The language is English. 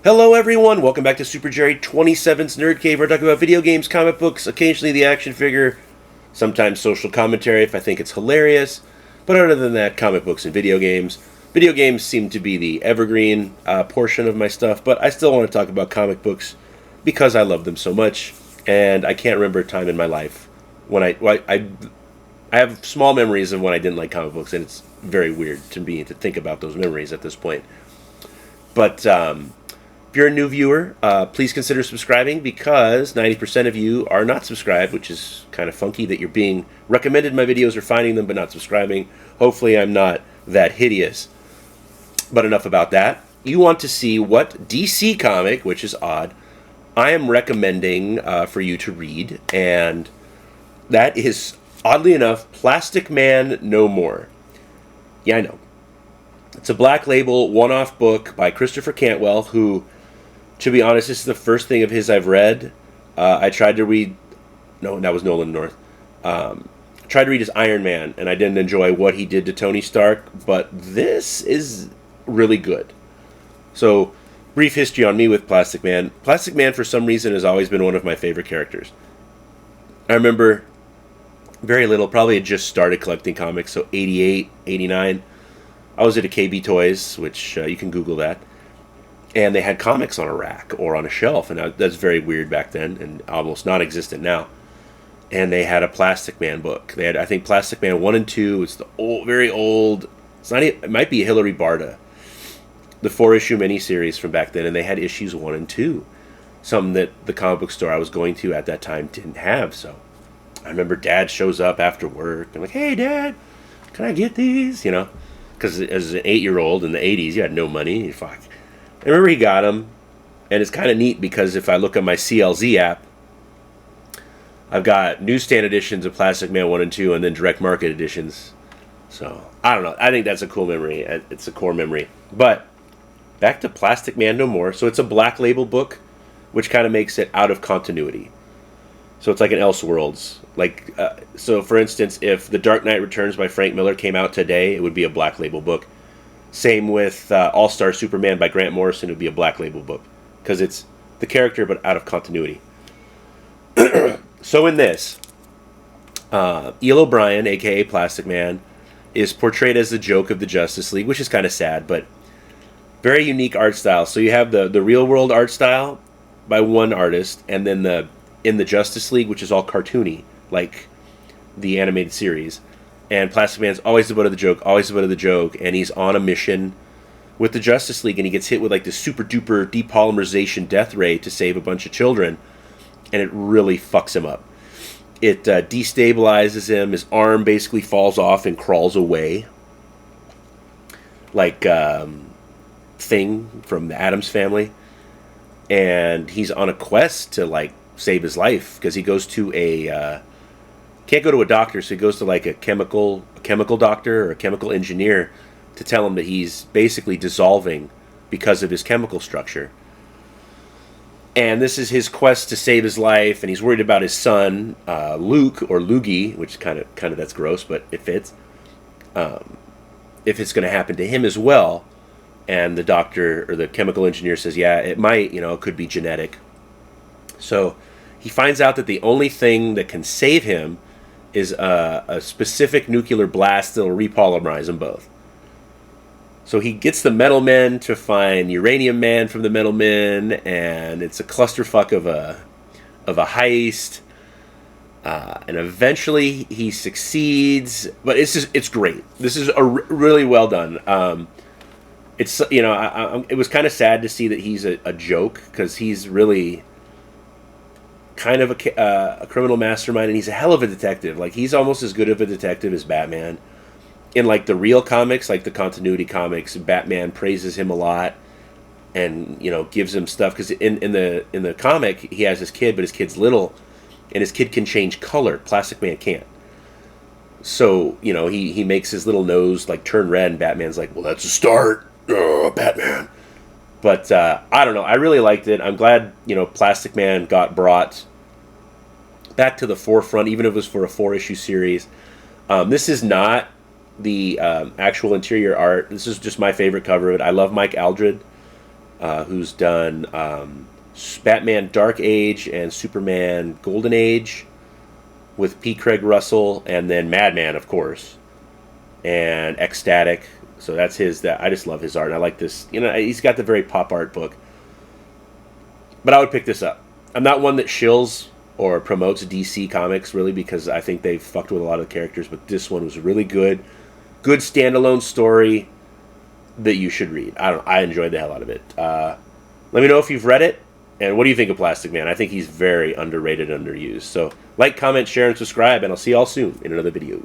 Hello everyone, welcome back to Super Jerry 27's Nerd Cave, where I talk about video games, comic books, occasionally the action figure, sometimes social commentary if I think it's hilarious, but other than that, comic books and video games. Video games seem to be the evergreen portion of my stuff, but I still want to talk about comic books because I love them so much, and I can't remember a time in my life when I have small memories of when I didn't like comic books, and it's very weird to me to think about those memories at this point. But if you're a new viewer, please consider subscribing because 90% of you are not subscribed, which is kind of funky that you're being recommended my videos or finding them but not subscribing. Hopefully I'm not that hideous. But enough about that. You want to see what DC comic, which is odd, I am recommending for you to read, and that is, oddly enough, Plastic Man No More. Yeah, I know. It's a Black Label one-off book by Christopher Cantwell, who, to be honest, this is the first thing of his I've read. I tried to read... No, that was Nolan North. Tried to read his Iron Man, and I didn't enjoy what he did to Tony Stark, but this is really good. So, brief history on me with Plastic Man. Plastic Man, for some reason, has always been one of my favorite characters. I remember very little, probably had just started collecting comics, so 88, 89. I was at a KB Toys, which you can Google that, and they had comics on a rack or on a shelf, and that's very weird back then and almost non-existent now. And they had a Plastic Man book. They had, I think, Plastic Man 1 and 2. It's the old, very old. It's not. It might be Hilary Barta, the 4-issue miniseries from back then, and they had issues 1 and 2, something that the comic book store I was going to at that time didn't have. So I remember Dad shows up after work and like, "Hey, Dad, can I get these?" You know, because as an 8-year-old in the 80s, you had no money. Fuck. I remember he got them, and it's kind of neat because if I look at my CLZ app, I've got newsstand editions of Plastic Man 1 and 2 and then direct market editions. So, I don't know. I think that's a cool memory. It's a core memory. But, back to Plastic Man No More. So, it's a Black Label book, which kind of makes it out of continuity. So, it's like an Elseworlds. Like, so, for instance, if The Dark Knight Returns by Frank Miller came out today, it would be a Black Label book. Same with All-Star Superman by Grant Morrison. It would be a Black Label book. Because it's the character, but out of continuity. So in this, Eel O'Brien, a.k.a. Plastic Man, is portrayed as the joke of the Justice League, which is kind of sad, but very unique art style. So you have the real-world art style by one artist, and then in the Justice League, which is all cartoony, like the animated series. And Plastic Man's always the butt of the joke, always the butt of the joke, and he's on a mission with the Justice League, and he gets hit with like this super-duper depolymerization death ray to save a bunch of children, and it really fucks him up. It destabilizes him, his arm basically falls off and crawls away, like Thing from the Addams Family, and he's on a quest to like save his life, because he goes to can't go to a doctor, so he goes to like a chemical doctor or a chemical engineer to tell him that he's basically dissolving because of his chemical structure. And this is his quest to save his life, and he's worried about his son, Luke, or Loogie, which kind of that's gross, but it fits. If it's going to happen to him as well, and the doctor or the chemical engineer says, yeah, it might, it could be genetic. So he finds out that the only thing that can save him is a specific nuclear blast that'll repolymerize them both. So he gets the Metal Men to find Uranium Man from the Metal Men, and it's a clusterfuck of a heist. And eventually he succeeds, but it's great. This is really well done. It's it was kind of sad to see that he's a joke, because he's really kind of a criminal mastermind, and he's a hell of a detective. Like, he's almost as good of a detective as Batman. In like the real comics, like the continuity comics, Batman praises him a lot, and gives him stuff, because in the comic he has his kid, but his kid's little, and his kid can change color. Plastic Man can't. So he makes his little nose like turn red, and Batman's like, well, that's a start, Batman. But I don't know. I really liked it. I'm glad Plastic Man got brought back to the forefront, even if it was for a 4-issue series. This is not the actual interior art. This is just my favorite cover of it. I love Mike Aldred. who's done Batman Dark Age and Superman Golden Age with P. Craig Russell, and then Madman, of course, and Ecstatic. So that's his. That I just love his art, and I like this. You know, he's got the very pop art book. But I would pick this up. I'm not one that shills or promotes DC Comics, really, because I think they've fucked with a lot of the characters, but this one was really good. Good standalone story that you should read. I enjoyed the hell out of it. Let me know if you've read it, and what do you think of Plastic Man? I think he's very underrated, underused. So like, comment, share, and subscribe, and I'll see y'all soon in another video.